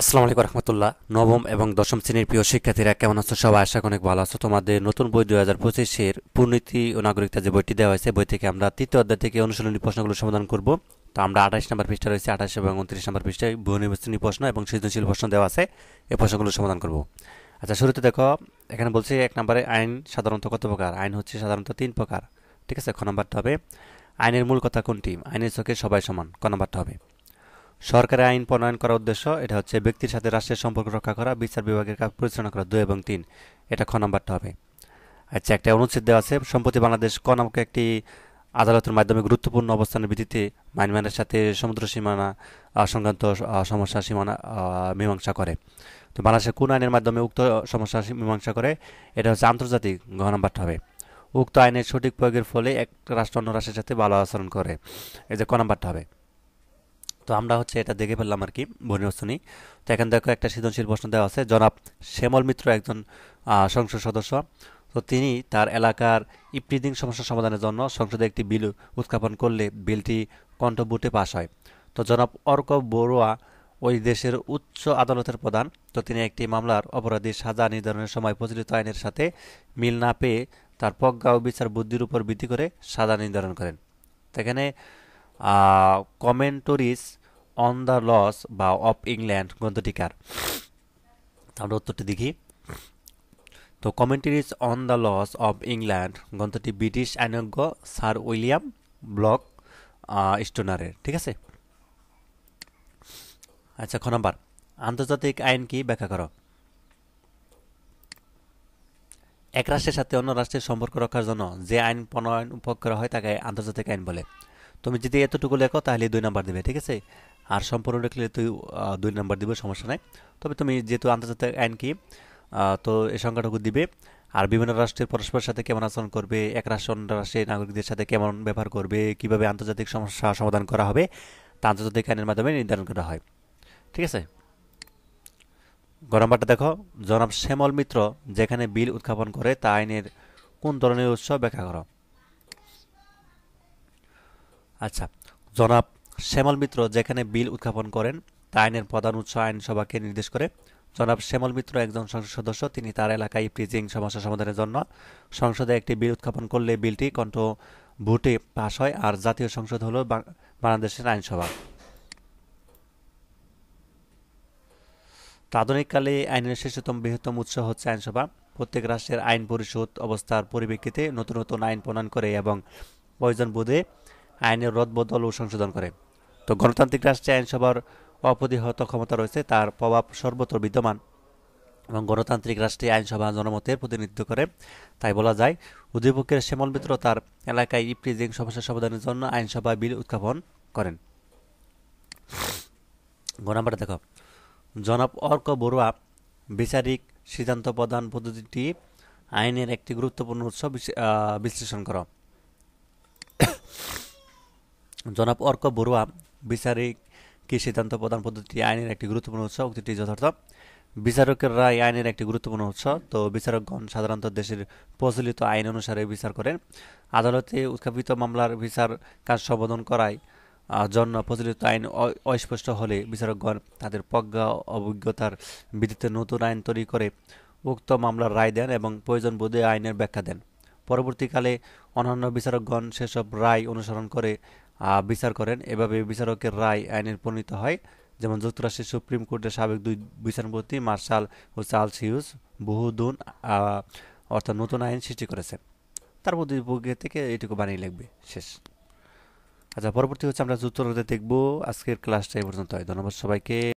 আসসালামু আলাইকুম রহমতুল্লাহ। নবম এবং দশম শ্রেণীর প্রিয় শিক্ষার্থীরা কেমন আছো? সবাই আশা করি অনেক ভালো আছো। তোমাদের নতুন বই 2025-এর পূর্ণনীতি ও নাগরিকতা যে বইটি দেওয়া হয়েছে, বই থেকে আমরা তৃতীয় অধ্যায় থেকে অনুশীলনী প্রশ্নগুলো সমাধান করব। তো আমরা 28 নম্বর পৃষ্ঠা রয়েছে, 28 এবং 29 নম্বর পৃষ্ঠায় বহু নির্বাচনী প্রশ্ন এবং সৃজনশীল প্রশ্ন দেওয়া আছে। এই প্রশ্নগুলো সমাধান করব। আচ্ছা, শুরুতে দেখো, এখানে বলছে 1 নম্বরে আইন সাধারণত কত প্রকার? আইন হচ্ছে সাধারণত 3 প্রকার। ঠিক আছে, খ নম্বরটা হবে আইনের মূল কথা কোনটি? আইনের চোখে সবাই সমান। ক নম্বরটা হবে সরকারি আইন প্রণয়ন করার উদ্দেশ্য, এটা হচ্ছে ব্যক্তির সাথে রাষ্ট্রের সম্পর্ক রক্ষা করা, বিচার বিভাগের কাজ পরিচালনা করা। 2 এবং 3, এটা খ নাম্বারটা হবে। আচ্ছা, একটা অনুচ্ছেদ দেওয়া আছে, সম্প্রতি বাংলাদেশ ক নামক একটি আদালতের মাধ্যমে গুরুত্বপূর্ণ অবস্থানের ভিত্তিতে মায়ানমারের সাথে সমুদ্র সীমানা সংক্রান্ত সমস্যা সীমানা মীমাংসা করে। তো বাংলাদেশের কোন আইনের মাধ্যমে উক্ত সমস্যা মীমাংসা করে? এটা হচ্ছে আন্তর্জাতিক। ঘ নাম্বারটা হবে উক্ত আইনের সঠিক প্রয়োগের ফলে এক রাষ্ট্র অন্য রাষ্ট্রের সাথে ভালো আচরণ করে। এই যে ক নাম্বারটা হবে। তো আমরা হচ্ছে এটা দেখে ফেললাম আর কি, বনিবস্তনী। তো এখানে দেখো একটা সৃজনশীল প্রশ্ন দেওয়া আছে। জনাব শ্যামল মিত্র একজন সংসদ সদস্য। তো তিনি তার এলাকার ইপ্রিদিং সমস্যা সমাধানের জন্য সংসদে একটি বিল উত্থাপন করলে বিলটি কণ্ঠভোটে পাশ হয়। তো জনাব অর্ক বড়ুয়া ওই দেশের উচ্চ আদালতের প্রধান। তো তিনি একটি মামলার অপরাধীর সাজা নির্ধারণের সময় প্রচলিত আইনের সাথে মিল না পেয়ে তার প্রজ্ঞা ও বিচার বুদ্ধির উপর ভিত্তি করে সাজা নির্ধারণ করেন। তো এখানে কমেন্টরিজ অন দ্য লস বা অফ ইংল্যান্ড গ্রন্থটি কার? আমরা উত্তরটি দেখি। তো commentaries on the laws of England গ্রন্থটি ব্রিটিশ আইনজ্ঞ স্যার উইলিয়াম ব্লক স্টোনারের। ঠিক আছে। আচ্ছা, খ নাম্বার আন্তর্জাতিক আইন কি? ব্যাখ্যা করো। এক রাষ্ট্রের সাথে অন্য রাষ্ট্রের সম্পর্ক রক্ষার জন্য যে আইন প্রণয়ন উপভোগ করা হয় তাকে আন্তর্জাতিক আইন বলে। তুমি যদি এতটুকু লেখো তাহলে 2 নাম্বার দিবে। ঠিক আছে, আর সম্পূর্ণ লিখলে তুই 2 নাম্বার দিবে, সমস্যা নাই। তবে তুমি যেহেতু আন্তর্জাতিক আইন কি, তো এই সংখ্যাটুকু দিবে। আর বিভিন্ন রাষ্ট্রের পরস্পরের সাথে কেমন আচরণ করবে, এক রাষ্ট্র অন্য রাষ্ট্রের নাগরিকদের সাথে কেমন ব্যবহার করবে, কিভাবে আন্তর্জাতিক সমস্যা সমাধান করা হবে, তা আন্তর্জাতিক আইনের মাধ্যমে নির্ধারণ করা হয়। ঠিক আছে। গ নাম্বারটা দেখো, জনাব শ্যামল মিত্র যেখানে বিল উত্থাপন করে তা আইনের কোন ধরনের উৎস? ব্যাখ্যা করো। আচ্ছা, জনাব শ্যামল মিত্র যেখানে বিল উত্থাপন করেন তা আইনের প্রধান উৎস আইনসভাকে নির্দেশ করে। জনাব শ্যামল মিত্র একজন সংসদ সদস্য। তিনি তার এলাকায় প্রিজিং সমস্যা সমাধানের জন্য সংসদে একটি বিল উত্থাপন করলে বিলটি কণ্ঠ ভোটে পাশ হয়। আর জাতীয় সংসদ হলো বাংলাদেশের আইনসভা। তো আধুনিককালে আইনের শ্রেষ্ঠতম বৃহত্তম উৎস হচ্ছে আইনসভা। প্রত্যেক রাষ্ট্রের আইন পরিষদ অবস্থার পরিপ্রেক্ষিতে নতুন নতুন আইন প্রণয়ন করে এবং প্রয়োজন বোধে আইনের রদবদল ও সংশোধন করে। তো গণতান্ত্রিক রাষ্ট্রে আইনসভার অপরিহত ক্ষমতা রয়েছে, তার প্রভাব সর্বত্র বিদ্যমান এবং গণতান্ত্রিক রাষ্ট্রে আইনসভা জনমতের প্রতিনিধিত্ব করে। তাই বলা যায় উদয়পক্ষের শ্যামল মিত্র তার এলাকায় ইপ্রিজিং সমস্যা সমাধানের জন্য আইনসভা বিল উত্থাপন করেন। গ নাম্বারটা দেখো, জনাব অর্ক বড়ুয়া বিচারিক সিদ্ধান্ত প্রদান পদ্ধতিটি আইনের একটি গুরুত্বপূর্ণ উৎস বিশ্লেষণ করো। জনাব অর্ক বড়ুয়া বিচারিক কি সিদ্ধান্ত প্রদান পদ্ধতি আইনের একটি গুরুত্বপূর্ণ উৎস, উক্তিটি যথার্থ। বিচারকের রায় আইনের একটি গুরুত্বপূর্ণ উৎস। তো বিচারকগণ সাধারণত দেশের প্রচলিত আইন অনুসারে বিচার করেন। আদালতে উত্থাপিত মামলার বিচার কাজ সম্পাদন করায় জন্য প্রচলিত আইন অস্পষ্ট হলে বিচারকগণ তাদের প্রজ্ঞা অভিজ্ঞতার ভিত্তিতে নতুন আইন তৈরি করে উক্ত মামলার রায় দেন এবং প্রয়োজন বোধে আইনের ব্যাখ্যা দেন। পরবর্তীকালে অন্যান্য বিচারকগণ সেসব রায় অনুসরণ করে বিচার করেন। এভাবে বিচারকের রায় আইনের পরিণত হয়। যেমন যুক্তরাষ্ট্রের সুপ্রিম কোর্টের সাবেক 2 বিচারপতি মার্শাল ও চার্লস হিউজ বহুদূন অর্থাৎ নতুন আইন সৃষ্টি করেছেন। তারপর 2 বুকে থেকে এইটুকু বানিয়ে লিখবে, শেষ। আচ্ছা, পরবর্তী হচ্ছে আমরা যুক্তরাজ্যে দেখব। আজকের ক্লাসটা এই পর্যন্ত হয়। ধন্যবাদ সবাইকে।